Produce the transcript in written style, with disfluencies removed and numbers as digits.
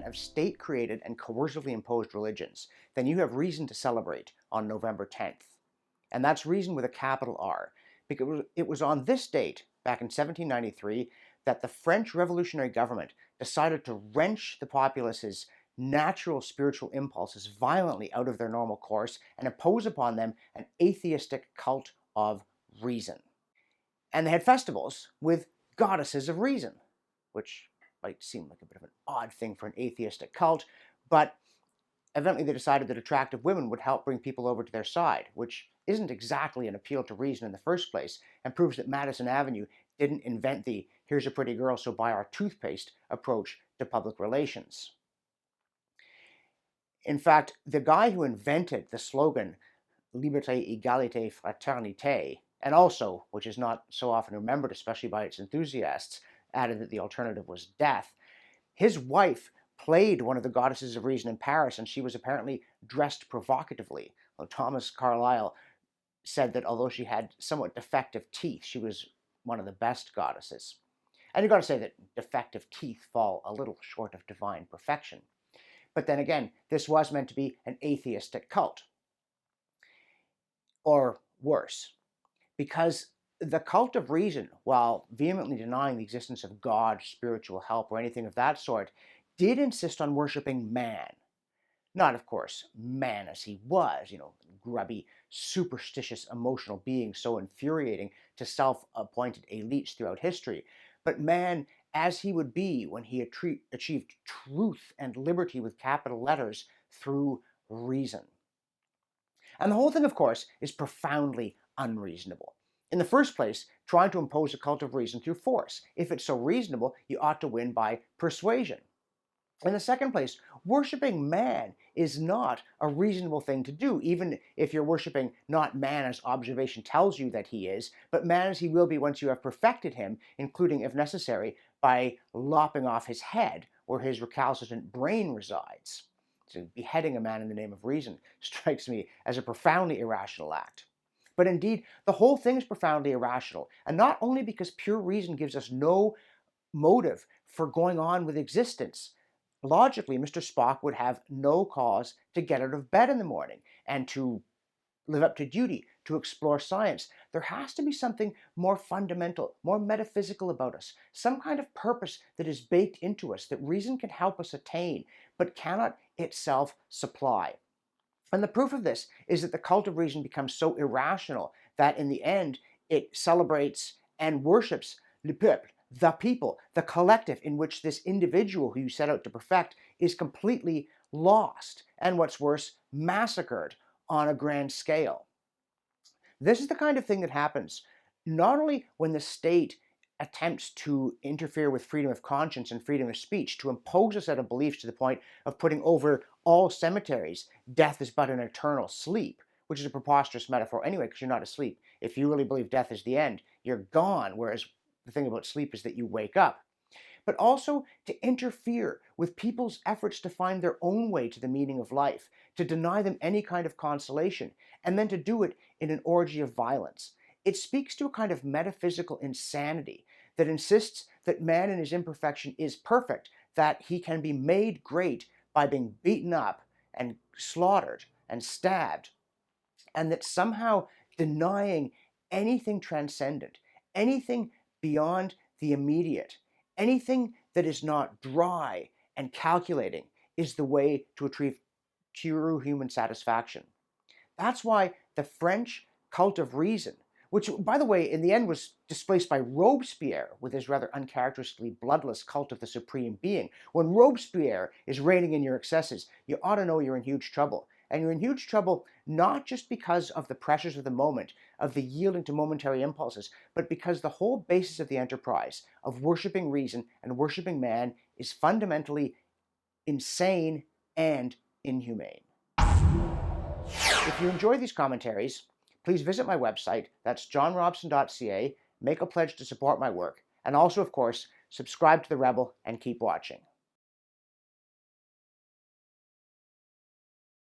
of state-created and coercively imposed religions, then you have reason to celebrate on November 10th. And that's reason with a capital R, because it was on this date, back in 1793, that the French revolutionary government decided to wrench the populace's natural spiritual impulses violently out of their normal course and impose upon them an atheistic cult of reason. And they had festivals with goddesses of reason, which might seem like a bit of an odd thing for an atheistic cult, but eventually they decided that attractive women would help bring people over to their side, which isn't exactly an appeal to reason in the first place, and proves that Madison Avenue didn't invent the "here's a pretty girl, so buy our toothpaste" approach to public relations. In fact, the guy who invented the slogan "Liberté, Égalité, Fraternité," and also, which is not so often remembered, especially by its enthusiasts, added that the alternative was death, his wife played one of the goddesses of reason in Paris, and she was apparently dressed provocatively. Well, Thomas Carlyle said that although she had somewhat defective teeth, she was one of the best goddesses. And you've got to say that defective teeth fall a little short of divine perfection. But then again, this was meant to be an atheistic cult. Or worse, because the cult of reason, while vehemently denying the existence of God, spiritual help, or anything of that sort, did insist on worshiping man. Not, of course, man as he was, grubby, superstitious, emotional being so infuriating to self-appointed elites throughout history, but man as he would be when he achieved truth and liberty with capital letters through reason. And the whole thing, of course, is profoundly unreasonable. In the first place, trying to impose a cult of reason through force. If it's so reasonable, you ought to win by persuasion. In the second place, worshiping man is not a reasonable thing to do, even if you're worshiping not man as observation tells you that he is, but man as he will be once you have perfected him, including, if necessary, by lopping off his head where his recalcitrant brain resides. So beheading a man in the name of reason strikes me as a profoundly irrational act. But indeed, the whole thing is profoundly irrational, and not only because pure reason gives us no motive for going on with existence. Logically, Mr. Spock would have no cause to get out of bed in the morning and to live up to duty, to explore science. There has to be something more fundamental, more metaphysical about us, some kind of purpose that is baked into us that reason can help us attain, but cannot itself supply. And the proof of this is that the cult of reason becomes so irrational that in the end it celebrates and worships le peuple, the people, the collective in which this individual who you set out to perfect is completely lost, and what's worse, massacred on a grand scale. This is the kind of thing that happens not only when the state attempts to interfere with freedom of conscience and freedom of speech, to impose a set of beliefs to the point of putting over all cemeteries, death is but an eternal sleep, which is a preposterous metaphor anyway, because you're not asleep. If you really believe death is the end, you're gone, whereas the thing about sleep is that you wake up. But also to interfere with people's efforts to find their own way to the meaning of life, to deny them any kind of consolation, and then to do it in an orgy of violence. It speaks to a kind of metaphysical insanity that insists that man in his imperfection is perfect, that he can be made great by being beaten up and slaughtered and stabbed, and that somehow denying anything transcendent, anything beyond the immediate, anything that is not dry and calculating is the way to achieve true human satisfaction. That's why the French cult of reason, which, by the way, in the end was displaced by Robespierre with his rather uncharacteristically bloodless cult of the supreme being. When Robespierre is reigning in your excesses, you ought to know you're in huge trouble. And you're in huge trouble not just because of the pressures of the moment, of the yielding to momentary impulses, but because the whole basis of the enterprise of worshiping reason and worshiping man is fundamentally insane and inhumane. If you enjoy these commentaries, please visit my website, that's johnrobson.ca, make a pledge to support my work, and also, of course, subscribe to The Rebel and keep watching.